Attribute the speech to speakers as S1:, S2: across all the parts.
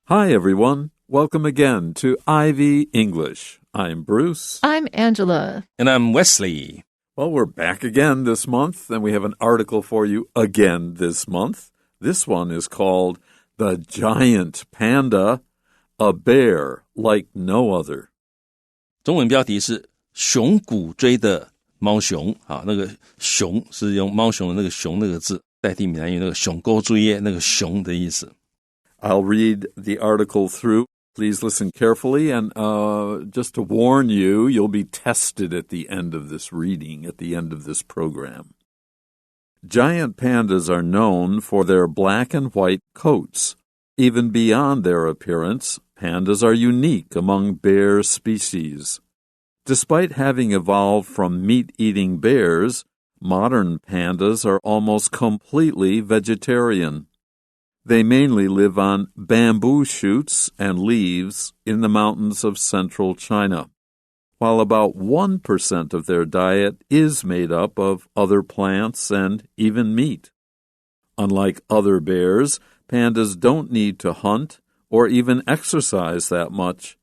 S1: Hi, everyone. Welcome again to Ivy English. I'm Bruce.
S2: I'm Angela.
S3: And I'm Wesley.
S1: Well, we're back again this month, and we have an article for you again this month. This one is called The Giant Panda, a Bear Like No Other.
S3: 中文标题是熊古锥的猫熊啊，那个熊是用猫熊的那个熊那个字代替闽南语那个熊沟锥耶那个熊的意思。
S1: I'll read the article through. Please listen carefully, and just to warn you, you'll be tested at the end of this reading, at the end of this program. Giant pandas are known for their black and white coats. Even beyond their appearance, pandas are unique among bear species. Despite having evolved from meat-eating bears, modern pandas are almost completely vegetarian. They mainly live on bamboo shoots and leaves in the mountains of central China, while about 1% of their diet is made up of other plants and even meat. Unlike other bears, pandas don't need to hunt or even exercise that much.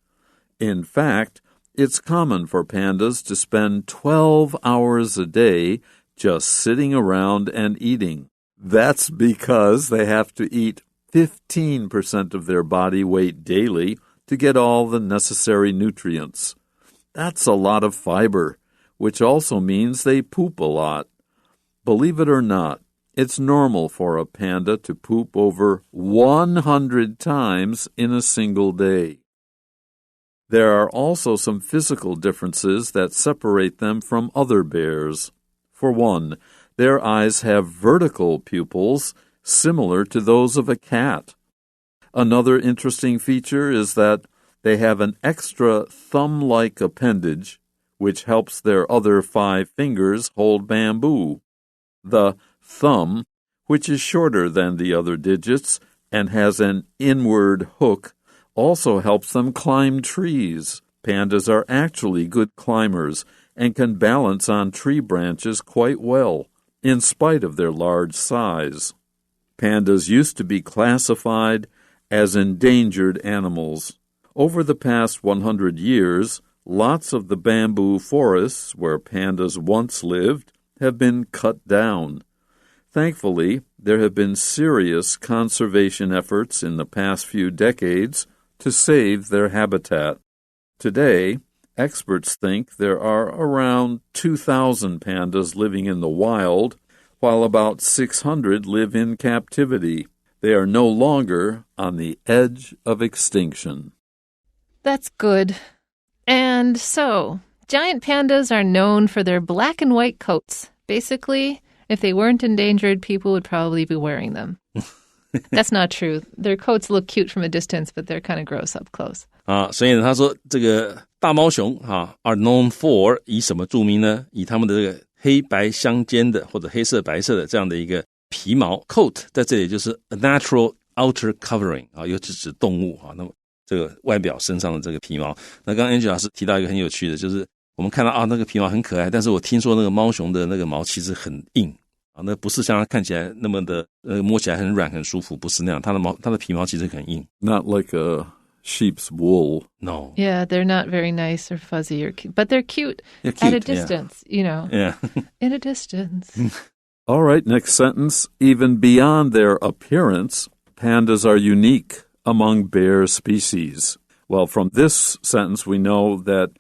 S1: In fact, it's common for pandas to spend 12 hours a day just sitting around and eating. That's because they have to eat 15% of their body weight daily to get all the necessary nutrients. That's a lot of fiber, which also means they poop a lot. Believe it or not, it's normal for a panda to poop over 100 times in a single day. There are also some physical differences that separate them from other bears. For one, their eyes have vertical pupils similar to those of a cat. Another interesting feature is that they have an extra thumb-like appendage, which helps their other 5 fingers hold bamboo. The thumb, which is shorter than the other digits and has an inward hook, also helps them climb trees. Pandas are actually good climbers and can balance on tree branches quite well, in spite of their large size. Pandas used to be classified as endangered animals. Over the past 100 years, lots of the bamboo forests where pandas once lived have been cut down. Thankfully, there have been serious conservation efforts in the past few decades to save their habitat. Today, experts think there are around 2,000 pandas living in the wild, while about 600 live in captivity. They are no longer on the edge of extinction.
S2: That's good. And so, giant pandas are known for their black and white coats. Basically, if they weren't endangered, people would probably be wearing them. That's not true. Their coats look cute from a distance, but they're kind of gross up close.
S3: 所以呢，他说这个大猫熊are known for 以什么著名呢？以他们的这个黑白相间的或者黑色白色的这样的一个皮毛 coat， 在这里就是 a natural outer covering 尤其指动物那么这个外表身上的这个皮毛。那刚刚 Angela 老师提到一个很有趣的，就是我们看到那个皮毛很可爱，但是我听说那个猫熊的那个毛其实很硬那不是像它看起来那么的摸起来很软很舒服，不是那样，它的皮毛其实很硬。
S1: Not like a sheep's wool.
S3: No.
S2: Yeah, they're not very nice or fuzzy or cute, but they're cute,
S3: cute
S2: at a distance, you know.
S3: Yeah.
S2: In a distance.
S1: All right, next sentence. Even beyond their appearance, pandas are unique among bear species. Well, from this sentence, we know that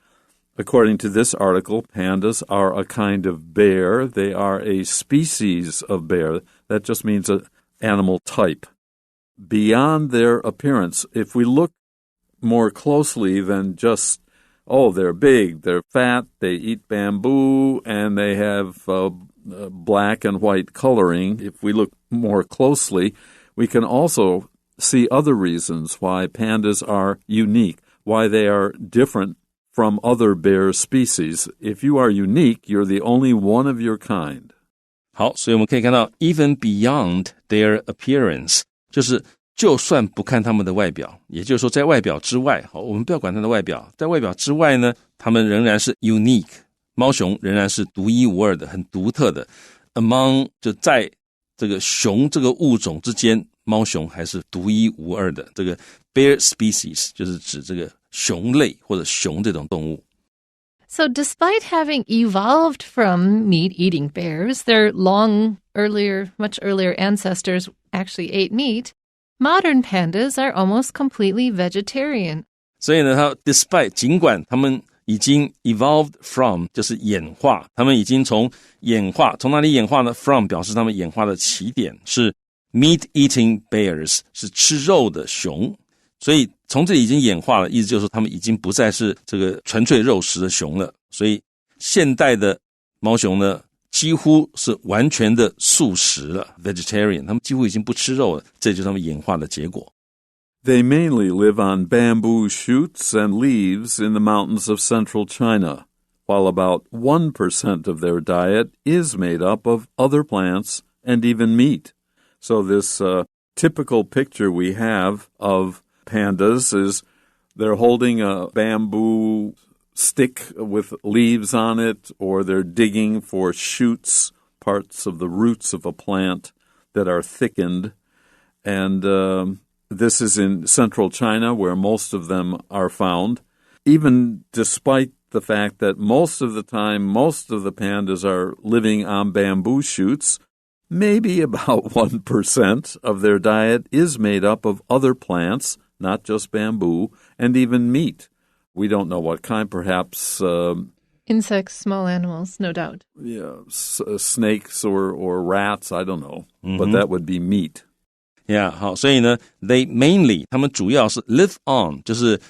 S1: according to this article, pandas are a kind of bear. They are a species of bear. That just means an animal type. Beyond their appearance, if we look more closely than just, they're big, they're fat, they eat bamboo, and they have black and white coloring. If we look more closely, we can also see other reasons why pandas are unique, why they are different from other bear species. If you are unique, you're the only one of your kind.
S3: 好，所以我们可以看到 even beyond their appearance， 就是就算不看他们的外表，也就是说在外表之外，我们不要管它的外表，在外表之外呢，它们仍然是 unique， 猫熊仍然是独一无二的，很独特的。among 就在这个熊这个物种之间，猫熊还是独一无二的。这个 bear species 就是指这个熊类或者熊这种动物。
S2: So despite having evolved from meat-eating bears, their much earlier ancestors actually ate meat, modern pandas are almost completely vegetarian.
S3: 所以呢，尽管他们已经 evolved from 就是演化，他们已经从哪里演化呢？ From 表示他们演化的起点是 meat-eating bears， 是吃肉的熊。所以从这里已经演化了，意思就是说他们已经不再是这个纯粹肉食的熊了。所以现代的猫熊呢，几乎是完全的素食了 vegetarian， 他们几乎已经不吃肉了，这就是他们演化的结果。
S1: They mainly live on bamboo shoots and leaves in the mountains of central China, while about 1% of their diet is made up of other plants and even meat. So this typical picture we have of pandas is they're holding a bamboo stick with leaves on it, or they're digging for shoots, parts of the roots of a plant that are thickened. And this is in central China, where most of them are found. Even despite the fact that most of the time, most of the pandas are living on bamboo shoots, maybe about 1% of their diet is made up of other plants, not just bamboo, and even meat. We don't know what kind, perhaps...
S2: Insects, small animals, no doubt.
S1: Yeah, snakes or rats, I don't know. But that would be meat.
S3: Yeah, 好，所以呢 they mainly 他们主要是 live on， 就是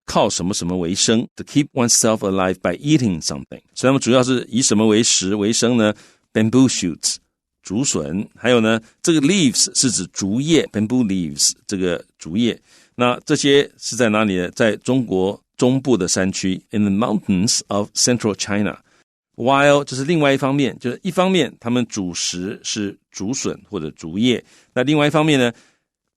S3: 靠什么什么为生 to keep oneself alive by eating something。 所以他们主要是以什么为食为生呢？ Bamboo shoots， 竹笋，还有呢这个 leaves 是指竹叶 bamboo leaves 这个竹叶。那这些是在哪里呢？在中国中部的山区 in the mountains of central China。While 就是另外一方面，就是一方面他们主食是竹笋或者竹叶，那另外一方面呢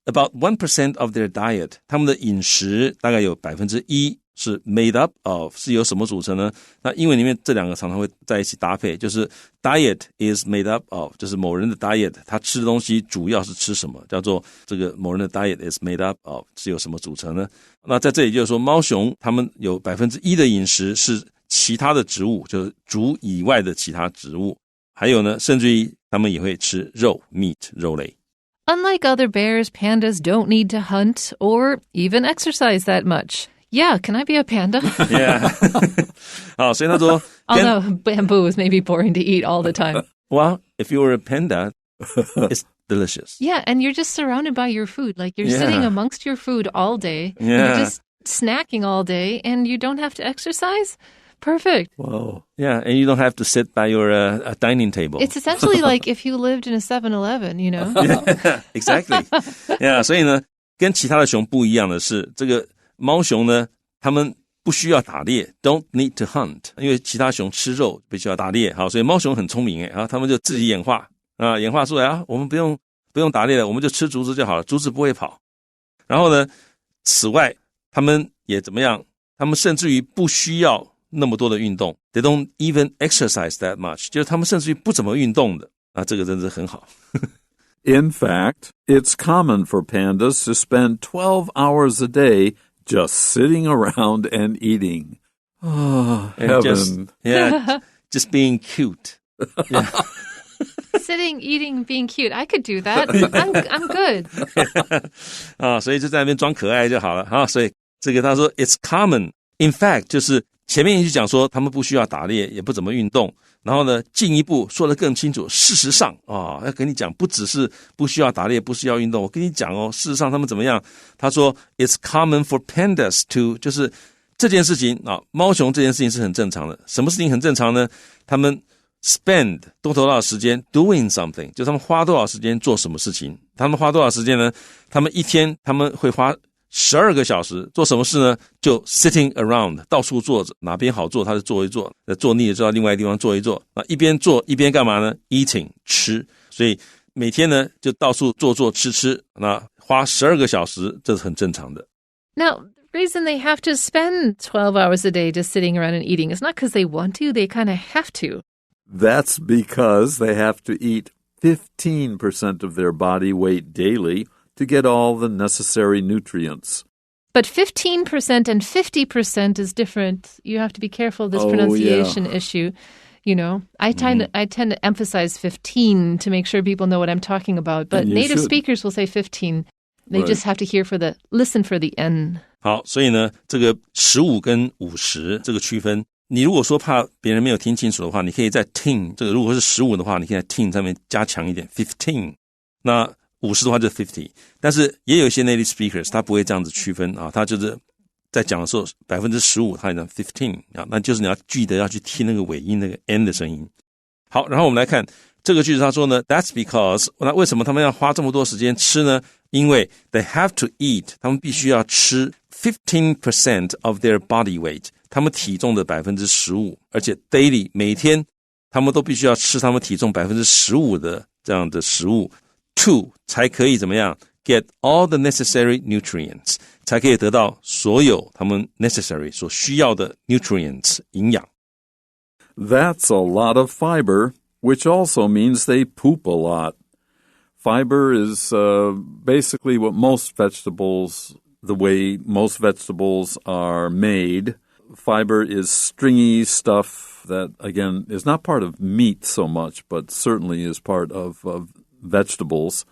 S3: about 1% of their diet， 他们的饮食大概有 1% 是 made up of， 是由什么组成呢？那英文里面这两个常常会在一起搭配，就是 diet is made up of， 就是某人的 diet， 他吃的东西主要是吃什么，叫做这个某人的 diet is made up of， 是由什么组成呢？那在这里就是说猫熊他们有 1% 的饮食是其他的植物，就是竹以外的其他植物，还有呢甚至于他们也会吃肉 meat 肉类。
S2: Unlike other bears, pandas don't need to hunt or even exercise that much. Yeah, can I be a panda?
S3: Yeah. 好，所以他说
S2: Although bamboo is maybe boring to eat all the time.
S3: Well, if you were a panda, it's delicious.
S2: Yeah, and you're just surrounded by your food. Like you're sitting amongst your food all day.
S3: Yeah.
S2: And you're just snacking all day and you don't have to exercise. Perfect.
S1: Wow.
S3: Yeah, and you don't have to sit by your dining table.
S2: It's essentially like if you lived in a 7-Eleven, you know?
S3: Yeah, exactly. Yeah, 所以呢，跟其他的熊不一样的是，这个猫熊呢，它们不需要打猎 ，don't need to hunt， 因为其他熊吃肉必须要打猎。好，所以猫熊很聪明然后他们就自己演化演化出来我们不用打猎了，我们就吃竹子就好了，竹子不会跑。然后呢，此外他们也怎么样？他们甚至于不需要那么多的运动 ，they don't even exercise that much， 就是他们甚至于不怎么运动的这个真是很好。
S1: In fact, it's common for pandas to spend 12 hours a day just sitting around and eating. Oh, heaven.
S3: Just being cute. Yeah.
S2: Sitting, eating, being cute. I could do that. I'm good.
S3: 所以就在那边装可爱就好了所以这个他说 it's common. In fact, 就是前面就讲说他们不需要打猎，也不怎么运动。然后呢，进一步说得更清楚，事实上要跟你讲，不只是不需要打猎，不需要运动，我跟你讲事实上他们怎么样？他说 it's common for pandas to， 就是这件事情猫熊这件事情是很正常的。什么事情很正常呢？他们 spend 多少时间 doing something， 就他们花多少时间做什么事情。他们花多少时间呢？他们一天他们会花12个小时做什么事呢？就 sitting around， 到处坐着，哪边好坐他就坐一坐，坐腻了就到另外一个地方坐一坐。一边坐一边干嘛呢？ eating 吃。所以每天呢就到处坐吃，那花12个小时这是很正常的。
S2: Now, the reason they have to spend 12 hours a day just sitting around and eating is not because they want to, they kind of have to.
S1: That's because they have to eat 15% of their body weight daily to get all the necessary nutrients.
S2: But 15% and 50% is different. You have to be careful of this pronunciation issue. You know, I tend to emphasize 15 to make sure people know what I'm talking about. But native speakers will say 15. They just have to listen for the N.
S3: 好，所以呢，这个15跟50这个区分，你如果说怕别人没有听清楚的话，你可以在 tin 这个如果是15的话，你可以在 tin 上面加强一点 15。那50的话就是50，但是也有一些 native speakers 他不会这样子区分啊，他就是在讲的时候15%，他讲15啊，那就是你要记得要去听那个尾音那个 n 的声音。好，然后我们来看这个句子，他说呢 ，That's because 那为什么他们要花这么多时间吃呢？因为 they have to eat， 他们必须要吃 15% of their body weight， 他们体重的 15%， 而且 daily 每天他们都必须要吃他们体重 15% 的这样的食物。to 才可以怎么样 get all the necessary nutrients 才可以得到所有他们 necessary 所需要的 nutrients 营养。
S1: That's a lot of fiber, which also means they poop a lot. Fiber is basically what most vegetables, the way most vegetables are made. Fiber is stringy stuff that, again, is not part of meat so much, but certainly is part of vegetables.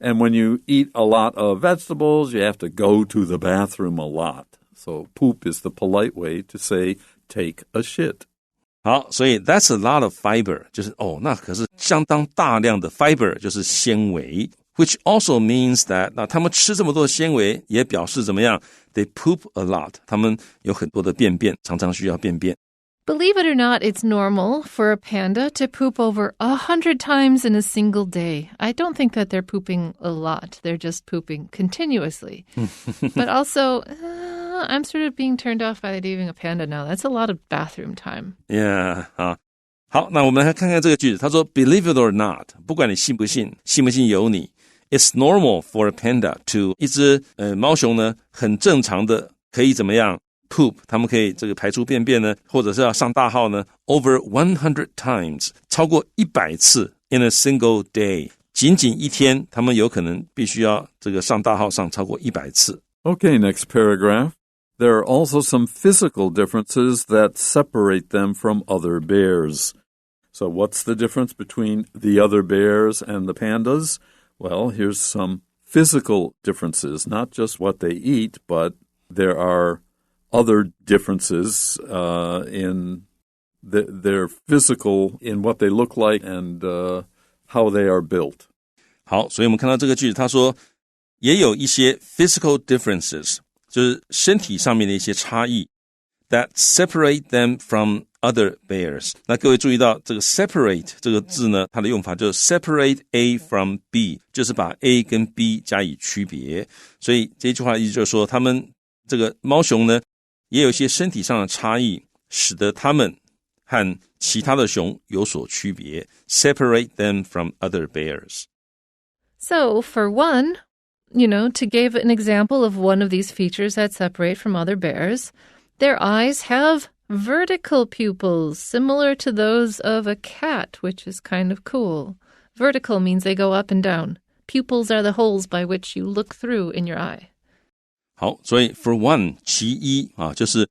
S1: And when you eat a lot of vegetables, you have to go to the bathroom a lot. So poop is the polite way to say take a shit.
S3: 好，所以 that's a lot of fiber 就是那可是相当大量的 fiber 就是纤维 which also means that 那他们吃这么多纤维也表示怎么样 they poop a lot 他们有很多的便便常常需要便便。
S2: Believe it or not, it's normal for a panda to poop over 100 times in a single day. I don't think that they're pooping a lot. They're just pooping continuously. But also, I'm sort of being turned off by leaving a panda now. That's a lot of bathroom time.
S3: Yeah, 好，那我们来看看这个句子。他说 Believe it or not, 不管你信不信由你 It's normal for a panda to 一只猫熊呢很正常的可以怎么样poop 他们可以这个排出便便呢或者是要上大号呢 over 100 times 超过100次 in a single day 仅仅一天他们有可能必须要这个上大号上超过100次。
S1: Okay, next paragraph. There are also some physical differences that separate them from other bears. So what's the difference between the other bears and the pandas? Well, here's some physical differences, not just what they eat, but there are other differences in their physical, in what they look like and how they are built.
S3: 好，所以我们看到这个句子，他说也有一些 physical differences， 就是身体上面的一些差异 that separate them from other bears。 那各位注意到这个 separate 这个字呢，它的用法就是 separate A from B， 就是把 A 跟 B 加以区别。所以这句话的意思就是说，他们这个猫熊呢也有一些身体上的差异，使得他们和其他的熊有所区别 separate them from other bears.
S2: So, for one, to give an example of one of these features that separate from other bears, their eyes have vertical pupils, similar to those of a cat, which is kind of cool. Vertical means they go up and down. Pupils are the holes by which you look through in your eye.
S3: 好，所以 for one 其一就是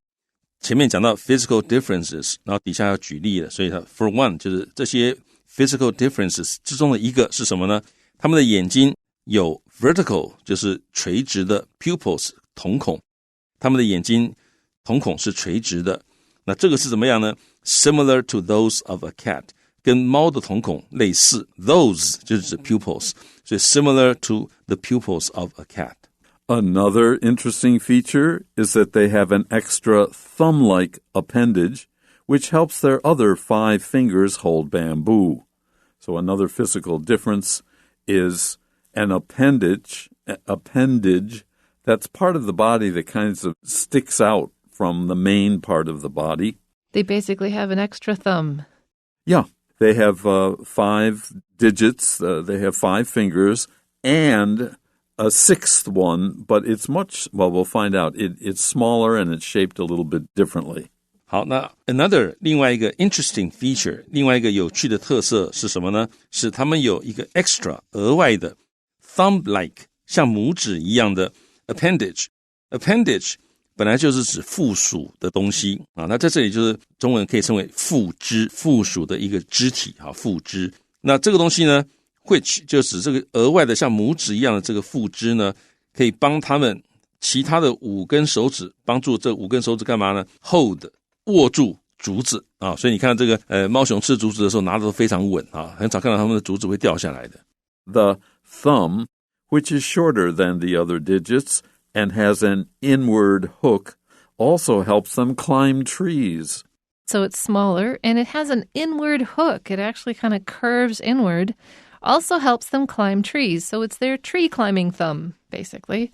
S3: 前面讲到 physical differences， 然后底下要举例了，所以它 for one 就是这些 physical differences 之中的一个是什么呢？他们的眼睛有 vertical 就是垂直的 pupils 瞳孔，他们的眼睛瞳孔是垂直的。那这个是怎么样呢？ Similar to those of a cat， 跟猫的瞳孔类似 those 就是指 pupils， 所以 similar to the pupils of a cat。
S1: Another interesting feature is that they have an extra thumb-like appendage which helps their other 5 fingers hold bamboo. So another physical difference is an appendage that's part of the body that kind of sticks out from the main part of the body.
S2: They basically have an extra thumb.
S1: Yeah, they have 5 digits, they have 5 fingers, and a 6th one, but it's we'll find out. It's smaller and it's shaped a little bit differently.
S3: 好，那 另外一个 interesting feature， 另外一个有趣的特色是什么呢？是他们有一个 extra 额外的 thumb-like 像拇指一样的 appendage 本来就是指附属的东西啊，那在这里就是中文可以称为附肢，附属的一个肢体啊，附肢。那这个东西呢 which 就指这个额外的像拇指一样的这个附肢呢，可以帮他们其他的5根手指，帮助这5根手指干嘛呢 hold 握住竹子啊，所以你看这个猫熊吃竹子的时候拿的都非常稳啊，很少看到它们的竹子会掉下来的。
S1: The thumb, which is shorter than the other digits and has an inward hook, also helps them climb trees.
S2: So it's smaller and it has an inward hook. It actually kind of curves inward. Also helps them climb trees. So it's their tree climbing thumb, basically.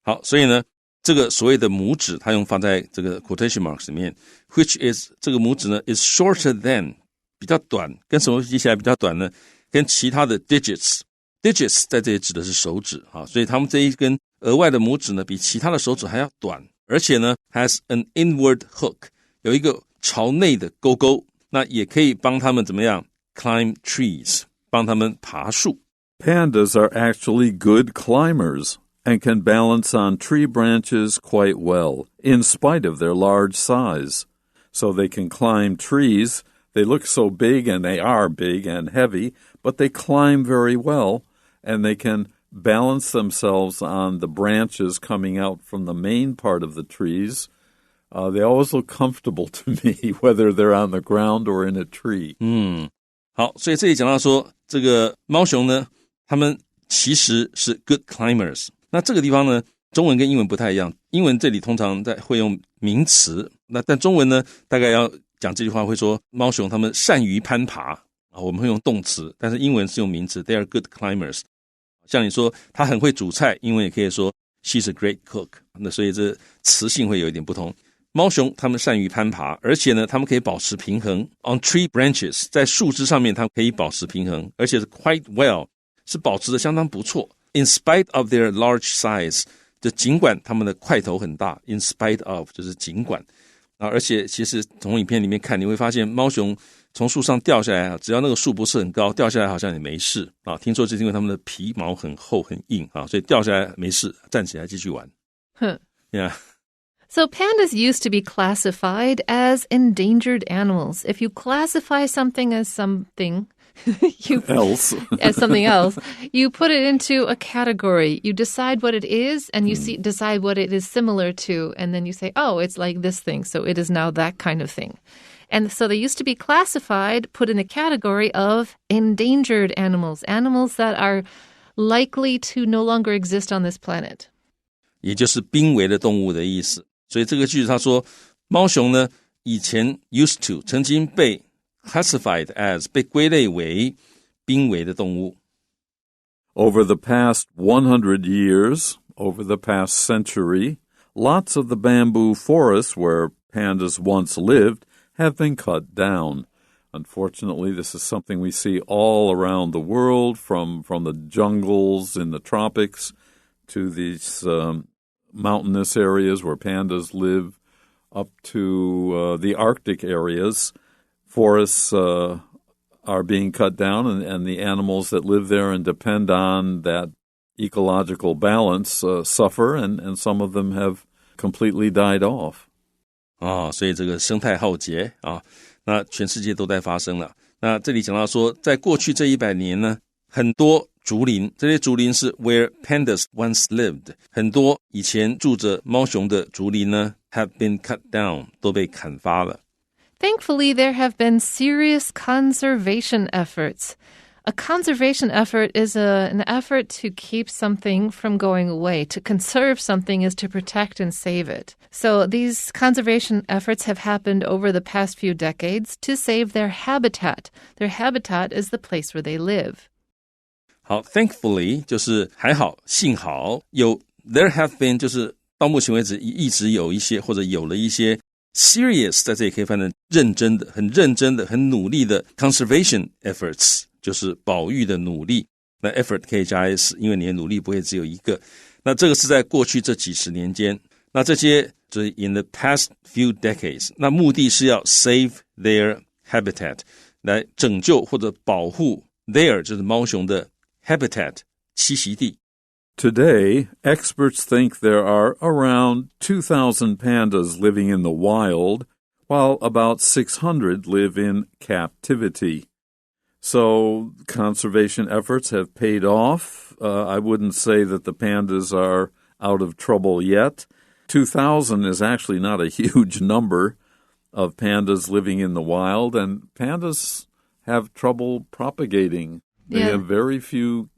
S3: 好，所以呢这个所谓的拇指它用放在这个 quotation marks 里面 which is 这个拇指呢 is shorter than 比较短，跟什么比起来比较短呢？跟其他的 digits 在这里指的是手指啊，所以他们这一根额外的拇指呢比其他的手指还要短，而且呢 has an inward hook 有一个朝内的勾勾，那也可以帮他们怎么样 climb trees 帮他们爬树。
S1: Pandas are actually good climbers and can balance on tree branches quite well, in spite of their large size. So they can climb trees. They look so big, and they are big and heavy, but they climb very well, and they can balance themselves on the branches coming out from the main part of the trees. They always look comfortable to me, whether they're on the ground or in a tree.
S3: 好，所以这里讲到说这个猫熊呢他们其实是 good climbers。那这个地方呢中文跟英文不太一样，英文这里通常会用名词，那但中文呢大概要讲这句话会说猫熊他们善于攀爬啊，我们会用动词，但是英文是用名词 they are good climbers。 像你说他很会煮菜，英文也可以说 she's a great cook， 那所以这词性会有一点不同。猫熊他们善于攀爬，而且呢他们可以保持平衡 on tree branches 在树枝上面他们可以保持平衡，而且是 quite well 是保持的相当不错。 in spite of their large size 就尽管他们的块头很大， in spite of 就是尽管啊，而且其实从影片里面看你会发现猫熊从树上掉下来，只要那个树不是很高，掉下来好像也没事啊。听说是因为它们的皮毛很厚很硬啊，所以掉下来没事，站起来继续玩。Yeah.
S2: So pandas used to be classified as endangered animals. If you classify something as something as something else, you put it into a category. You decide what it is, and you decide what it is similar to, and then you say, oh, it's like this thing, so it is now that kind of thing. And so they used to be classified, put in the category of endangered animals, animals that are likely to no longer exist on this planet.
S3: 也就是濒危的动物的意思。所以这个句子他说猫熊呢以前 used to 曾经被 classified as 被归类为濒危的动物。
S1: Over the past 100 years, over the past century, lots of the bamboo forests where pandas once lived have been cut down. Unfortunately, this is something we see all around the world, from the jungles in the tropics to these mountainous areas where pandas live, up to the Arctic areas. Forests are being cut down, and the animals that live there and depend on that ecological balance suffer, and some of them have completely died off.
S3: 所以这个生态浩劫啊，那全世界都在发生了。那这里讲到说在过去这100年呢，很多竹林，这些竹林是 where pandas once lived， 很多以前住着猫熊的竹林呢 have been cut down， 都被砍伐了。
S2: Thankfully, there have been serious conservation efforts. A conservation effort is an effort to keep something from going away. To conserve something is to protect and save it. So these conservation efforts have happened over the past few decades to save their habitat. Their habitat is the place where they live.
S3: 好 thankfully 就是还好幸好，有 there have been 就是到目前为止一直有一些或者有了一些 serious 在这里可以翻成认真的很认真的很努力的 conservation efforts 就是保育的努力，那 effort 可以加 s 因为你的努力不会只有一个，那这个是在过去这几十年间，那这些就是 in the past few decades， 那目的是要 save their habitat 来拯救或者保护 their 就是猫熊的habitat 栖息地。
S1: Today, experts think there are around 2,000 pandas living in the wild, while about 600 live in captivity. So conservation efforts have paid off. I wouldn't say that the pandas are out of trouble yet. 2,000 is actually not a huge number of pandas living in the wild, and pandas have trouble propagating. They have very few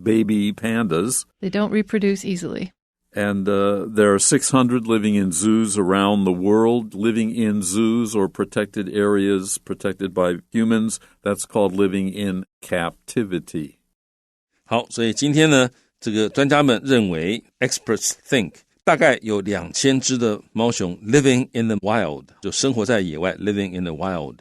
S1: baby pandas.
S2: They don't reproduce easily.
S1: And there are 600 living in zoos around the world. Living in zoos or protected areas protected by humans, that's called living in captivity.
S3: 好，所以今天呢，这个专家们认为 experts think 大概有2000只的猫熊 living in the wild， 就生活在野外 living in the wild。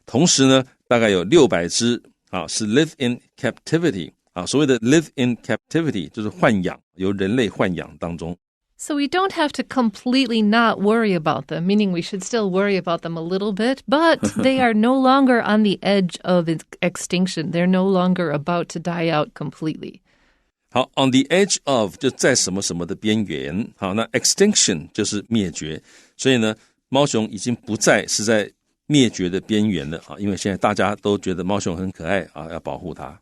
S3: 同时呢，大概有600只是 live in captivity。所谓的 live in captivity 就是豢养，由人类豢养当中。
S2: So we don't have to completely not worry about them, meaning we should still worry about them a little bit, but they are no longer on the edge of extinction. They're no longer about to die out completely.
S3: 好 on the edge of 就在什么什么的边缘。好，那 extinction 就是灭绝，所以呢，猫熊已经不再是在灭绝的边缘了，因为现在大家都觉得猫熊很可爱，要保护它。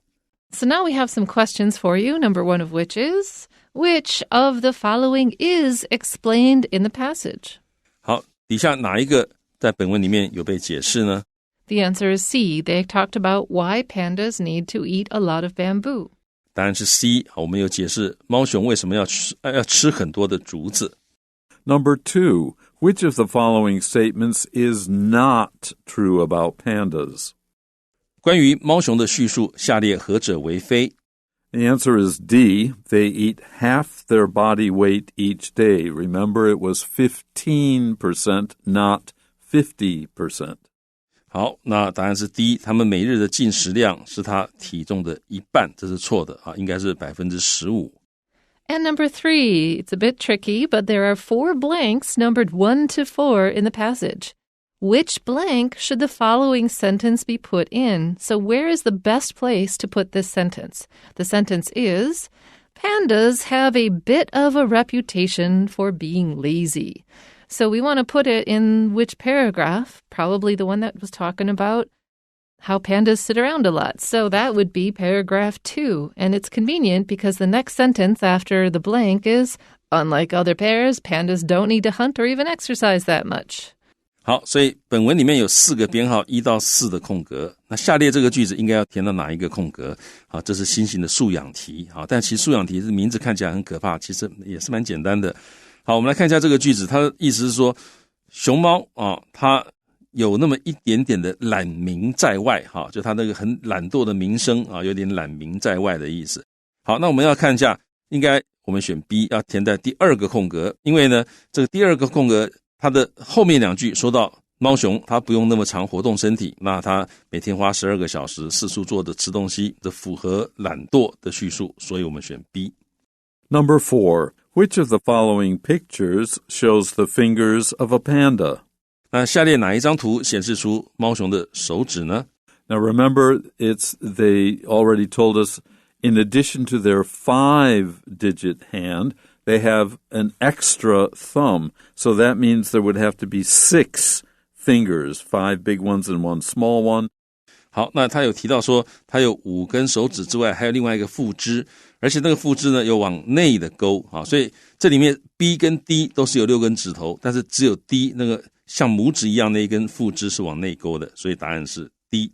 S2: So now we have some questions for you, number one of which is, which of the following is explained in the passage?
S3: 好，底下哪一个在本文里面有被解释呢？
S2: The answer is C. They talked about why pandas need to eat a lot of bamboo.
S3: 答案是 C。 好，我们有解释猫熊为什么要吃很多的竹子。
S1: Number 2, which of the following statements is not true about pandas?
S3: 关于猫熊的叙述，下列何者为非？
S1: The answer is D. They eat half their body weight each day. Remember, it was 15%, not 50%.
S3: 好，那答案是 D， 他们每日的进食量是他体重的一半，这是错的，应该是 15%。
S2: And number 3, it's a bit tricky, but there are 4 blanks numbered 1 to 4 in the passage. Which blank should the following sentence be put in? So where is the best place to put this sentence? The sentence is, pandas have a bit of a reputation for being lazy. So we want to put it in which paragraph? Probably the one that was talking about how pandas sit around a lot. So that would be paragraph 2. And it's convenient because the next sentence after the blank is, unlike other pairs, pandas don't need to hunt or even exercise that much.
S3: 好，所以本文里面有4个编号1到4的空格，那下列这个句子应该要填到哪一个空格？好，这是新型的素养题。好，但其实素养题的名字看起来很可怕，其实也是蛮简单的。好，我们来看一下这个句子，它的意思是说，熊猫它有那么一点点的懒名在外，就它那个很懒惰的名声有点懒名在外的意思。好，那我们要看一下，应该我们选 B， 要填在第2个空格，因为呢，这个第2个空格它的后面2句说到猫熊它不用那么长活动身体，那它每天花12个小时四处坐着吃东西，这符合懒惰的叙述，所以我们选 B。
S1: Number 4, which of the following pictures shows the fingers of a panda?
S3: 那下列哪一张图显示出猫熊的手指呢？
S1: Now remember, they already told us, in addition to their 5-digit hand, they have an extra thumb. So that means there would have to be 6 fingers, 5 big ones and 1 small one.
S3: 好，那他有提到说，他有5根手指之外，还有另外一个附肢，而且那个附肢呢有往内的勾，所以这里面 B 跟 D 都是有6根指头，但是只有 D 那个像拇指一样那一根附肢是往内勾的，所以答案是 D。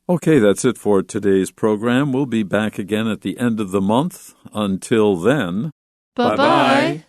S1: Okay, that's it for today's program. We'll be back again at the end of the month. Until then,
S2: Bye-bye.